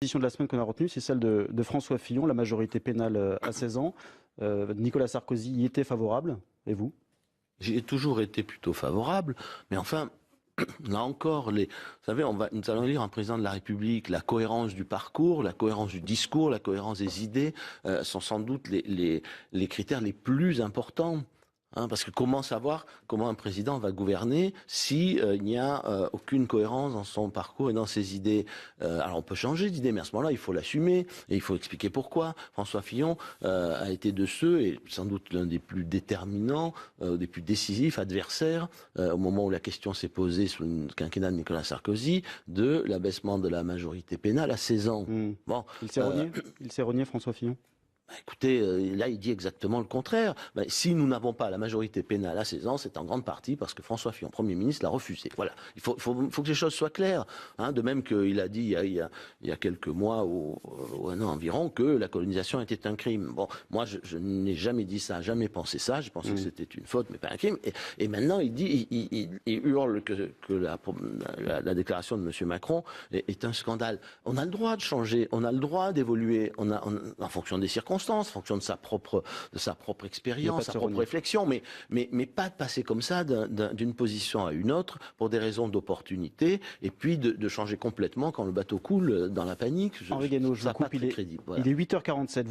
La de la semaine qu'on a retenue, c'est celle de François Fillon, la majorité pénale à 16 ans. Nicolas Sarkozy y était favorable, et vous? J'y ai toujours été plutôt favorable, mais enfin, là encore, vous savez, nous allons lire un président de la République, la cohérence du parcours, la cohérence du discours, la cohérence des idées sont sans doute les critères les plus importants. Parce que comment savoir comment un président va gouverner si il n'y a aucune cohérence dans son parcours et dans ses idées. Alors on peut changer d'idée, mais à ce moment-là, il faut l'assumer et il faut expliquer pourquoi. François Fillon a été de ceux, et sans doute l'un des plus déterminants, des plus décisifs adversaires, au moment où la question s'est posée sous le quinquennat de Nicolas Sarkozy, de l'abaissement de la majorité pénale à 16 ans. Bon, il s'est renié, François Fillon? Écoutez, là, il dit exactement le contraire. Si nous n'avons pas la majorité pénale à 16 ans, c'est en grande partie parce que François Fillon, Premier ministre, l'a refusé. Voilà. Il faut que les choses soient claires. De même qu'il a dit il y a quelques mois ou un an environ que la colonisation était un crime. Bon, moi, je n'ai jamais dit ça, jamais pensé ça. J'ai pensé que c'était une faute, mais pas un crime. Et maintenant, il hurle que la déclaration de M. Macron est un scandale. On a le droit de changer, on a le droit d'évoluer, en fonction des circonstances, en fonction de sa propre expérience, sa propre réflexion, mais pas de passer comme ça d'une position à une autre pour des raisons d'opportunité, et puis de changer complètement quand le bateau coule dans la panique. Henri Guénaud, je vous coupe, il est 8h47.